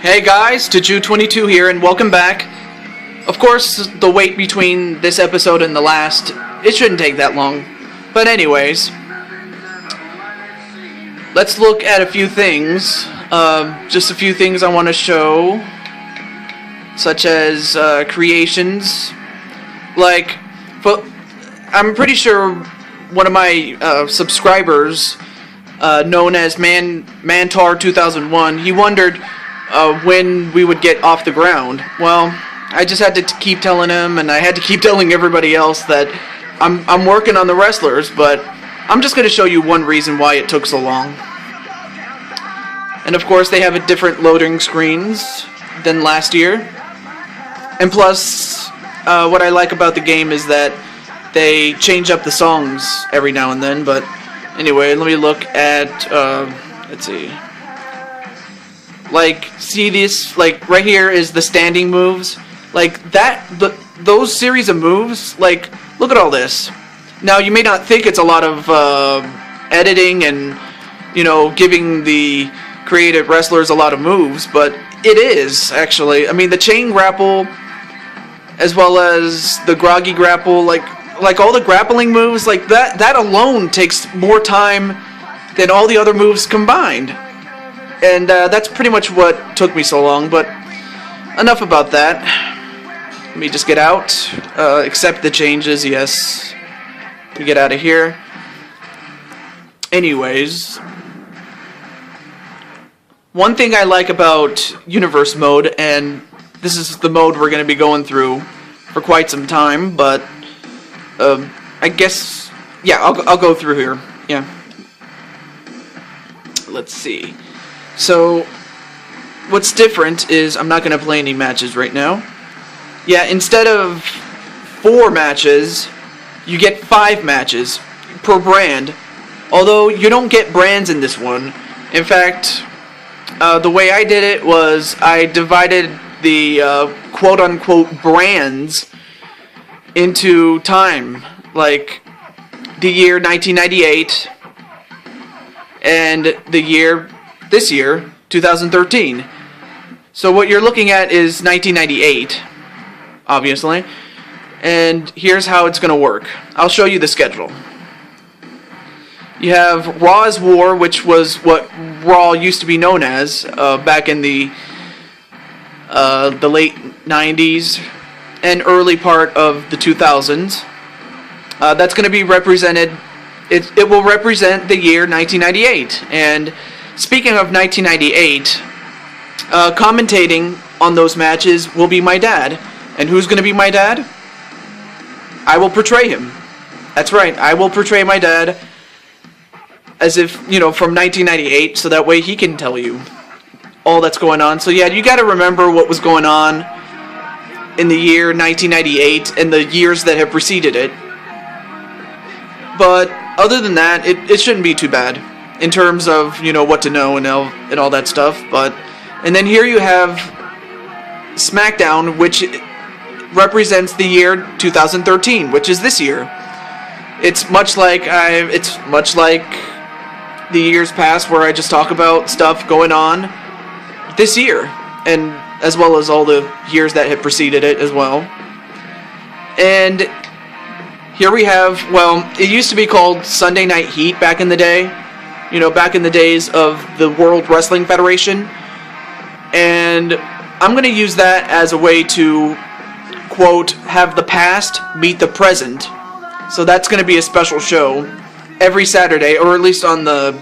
Hey guys, Taju22 here, and welcome back. Of course, the wait between this episode and the last, it shouldn't take that long. But anyways, let's look at a few things. Just a few things I want to show, such as creations. Like, but I'm pretty sure one of my subscribers, known as Mantar2001, he wondered when we would get off the ground. Well, I just had to keep telling him, and I had to keep telling everybody else that I'm working on the wrestlers, but I'm just going to show you one reason why it took so long. And of course, they have a different loading screens than last year. And plus, what I like about the game is that they change up the songs every now and then. But anyway, let me look at, let's see. Like, see this? Like, right here is the standing moves. Like, those series of moves, like, look at all this. Now, you may not think it's a lot of editing and, you know, giving the creative wrestlers a lot of moves, but it is, actually. I mean, the chain grapple, as well as the groggy grapple, like all the grappling moves, like that alone takes more time than all the other moves combined. And that's pretty much what took me so long, but enough about that. Let me just get out, accept the changes, yes. We get out of here. Anyways, one thing I like about Universe mode, and this is the mode we're going to be going through for quite some time, but I guess, yeah, I'll go through here, yeah. Let's see. So, what's different is I'm not going to play any matches right now. Yeah, instead of 4 matches, you get 5 matches per brand, although you don't get brands in this one. In fact, the way I did it was I divided the quote-unquote brands into time, like the year 1998 and the year, this year, 2013. So what you're looking at is 1998, obviously, and here's how it's going to work. I'll show you the schedule. You have Raw's War, which was what Raw used to be known as back in the late 90s and early part of the 2000s. That's going to be represented, it will represent the year 1998. And speaking of 1998, commentating on those matches will be my dad. And who's going to be my dad? I will portray him. That's right, I will portray my dad as if, you know, from 1998, so that way he can tell you all that's going on. So yeah, you got to remember what was going on in the year 1998 and the years that have preceded it. But other than that, it shouldn't be too bad in terms of, you know, what to know and all that stuff. And then here you have SmackDown, which represents the year 2013, which is this year. It's much like the years past where I just talk about stuff going on this year, and as well as all the years that had preceded it as well. And here we have, well, it used to be called Sunday Night Heat back in the day, you know, back in the days of the World Wrestling Federation. And I'm going to use that as a way to, quote, have the past meet the present. So that's going to be a special show every Saturday, or at least on the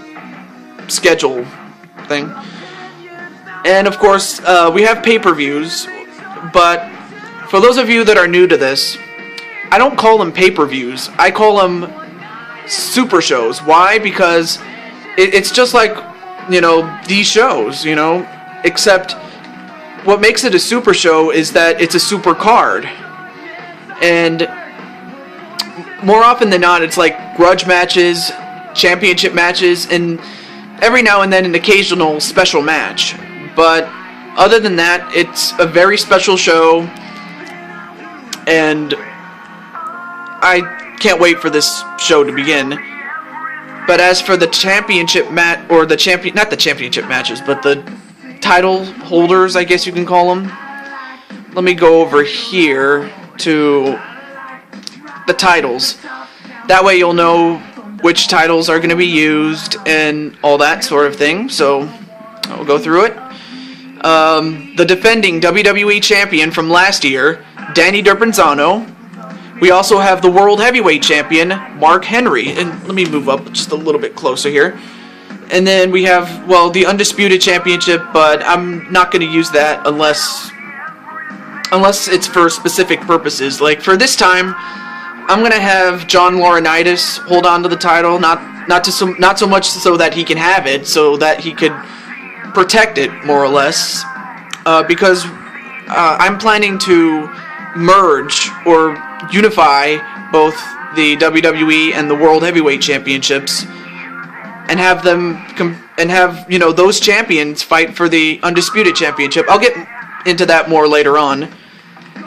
schedule thing. And of course, we have pay-per-views, but for those of you that are new to this, I don't call them pay-per-views. I call them super shows. Why? Because it's just like, you know, these shows, you know, except what makes it a super show is that it's a super card. And more often than not, it's like grudge matches, championship matches, and every now and then an occasional special match. But other than that, it's a very special show, and I can't wait for this show to begin. But as for the championship not the championship matches, but the title holders, I guess you can call them. Let me go over here to the titles. That way you'll know which titles are going to be used and all that sort of thing. So I'll go through it. The defending WWE Champion from last year, Danny Derpenzano. We also have the World Heavyweight Champion, Mark Henry. And let me move up just a little bit closer here. And then we have, well, the Undisputed Championship, but I'm not going to use that unless it's for specific purposes. Like for this time, I'm going to have John Laurinaitis hold on to the title, not so much so that he can have it, so that he could protect it, more or less, because I'm planning to merge or unify both the WWE and the World Heavyweight Championships, and have them those champions fight for the Undisputed Championship. I'll get into that more later on.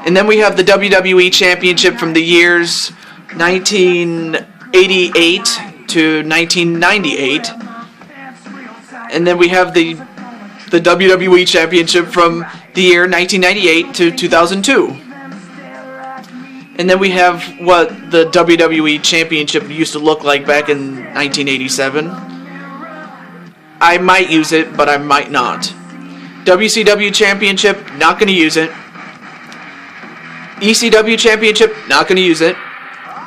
And then we have the WWE Championship from the years 1988 to 1998. And then we have the WWE Championship from the year 1998 to 2002. And then we have what the WWE Championship used to look like back in 1987. I might use it, but I might not. WCW Championship, not going to use it. ECW Championship, not going to use it.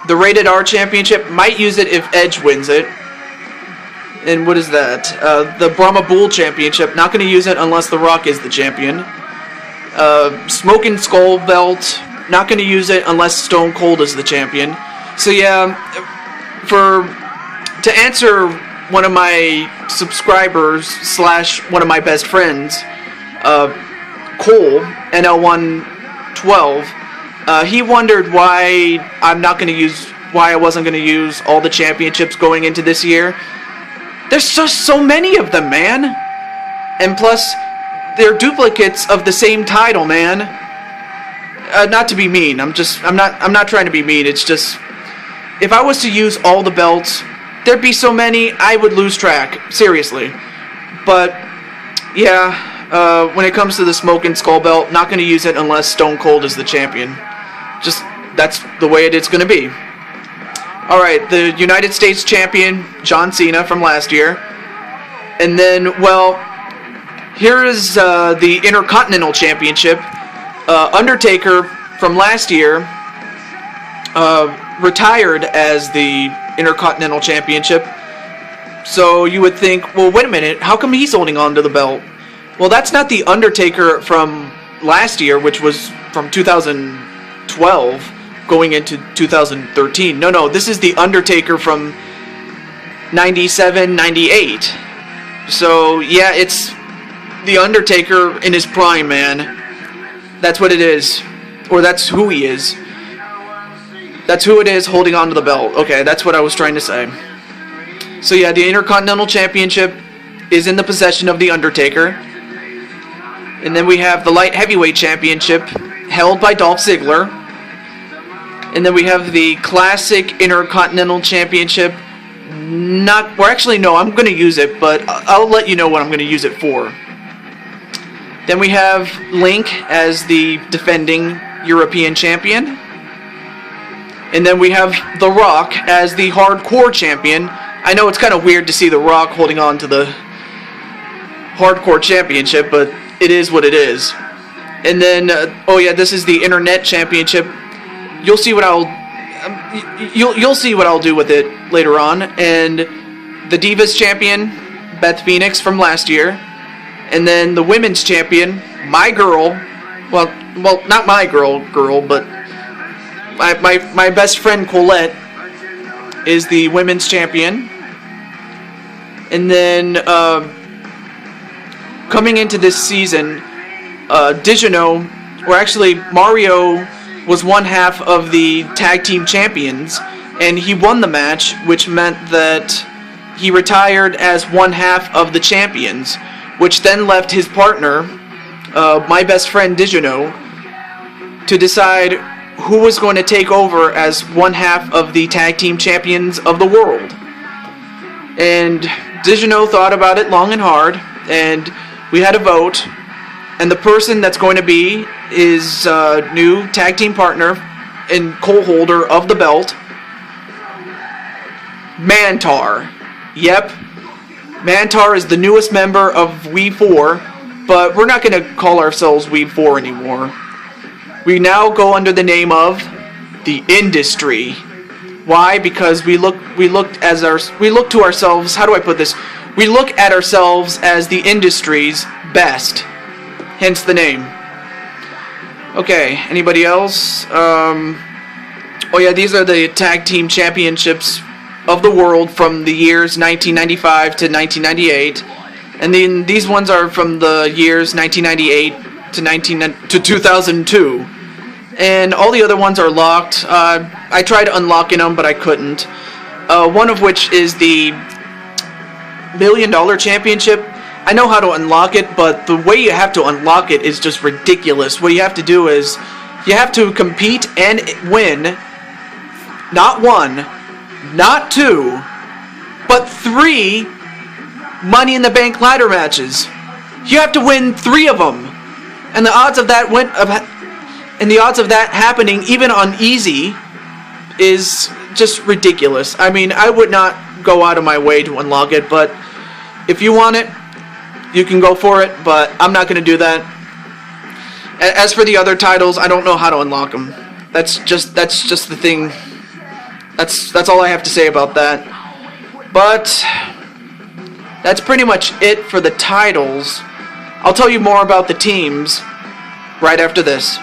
The Rated R Championship, might use it if Edge wins it. And what is that? The Brahma Bull Championship, not going to use it unless The Rock is the champion. Smoking Skull Belt, not going to use it unless Stone Cold is the champion. So yeah, to answer one of my subscribers / one of my best friends, Cole, NL112, he wondered why I wasn't going to use all the championships going into this year. There's just so many of them, man. And plus, they're duplicates of the same title, man. Not to be mean. I'm not trying to be mean. It's just, if I was to use all the belts, there'd be so many, I would lose track. Seriously. But, yeah, when it comes to the Smoking Skull Belt, not going to use it unless Stone Cold is the champion. Just, that's the way it's going to be. Alright, the United States Champion, John Cena from last year. And then, well, here is the Intercontinental Championship. Undertaker from last year retired as the Intercontinental Championship. So you would think, well, wait a minute, how come he's holding on to the belt? Well, that's not the Undertaker from last year, which was from 2012 going into 2013. No, this is the Undertaker from 97, 98. So, yeah, it's the Undertaker in his prime, man. That's what it is. Or that's who he is. That's who it is holding on to the belt. Okay, that's what I was trying to say. So yeah, the Intercontinental Championship is in the possession of The Undertaker. And then we have the Light Heavyweight Championship held by Dolph Ziggler. And then we have the Classic Intercontinental Championship. I'm going to use it, but I'll let you know what I'm going to use it for. Then we have Link as the defending European champion. And then we have The Rock as the Hardcore champion. I know it's kind of weird to see The Rock holding on to the Hardcore championship, but it is what it is. And then, this is the Internet Championship. You'll see what you'll see what I'll do with it later on. And the Divas Champion, Beth Phoenix from last year. And then the Women's Champion, my girl, well, not my girl, but my best friend Colette is the Women's Champion. And then coming into this season, Mario was one half of the Tag Team Champions, and he won the match, which meant that he retired as one half of the champions, which then left his partner, my best friend Digino, to decide who was going to take over as one half of the Tag Team Champions of the world. And Digino thought about it long and hard, and we had a vote, and the person that's going to be his new tag team partner and co-holder of the belt, Mantar. Yep, Mantar is the newest member of We 4, but we're not going to call ourselves We 4 anymore. We now go under the name of the Industry. Why? Because we look to ourselves. How do I put this? We look at ourselves as the industry's best. Hence the name. Okay, anybody else? Oh yeah, these are the tag team championships of the world from the years 1995 to 1998, and then these ones are from the years 1998 to 2002, and all the other ones are locked. I tried unlocking them, but I couldn't. One of which is the $1 Million Championship. I know how to unlock it, but the way you have to unlock it is just ridiculous. What you have to do is you have to compete and win not 1, not 2, but 3 Money in the Bank ladder matches. You have to win 3 of them, and the odds of that happening even on easy is just ridiculous. I mean, I would not go out of my way to unlock it, but if you want it, you can go for it, but I'm not going to do that. As for the other titles, I don't know how to unlock them. That's just the thing. That's all I have to say about that. But that's pretty much it for the titles. I'll tell you more about the teams right after this.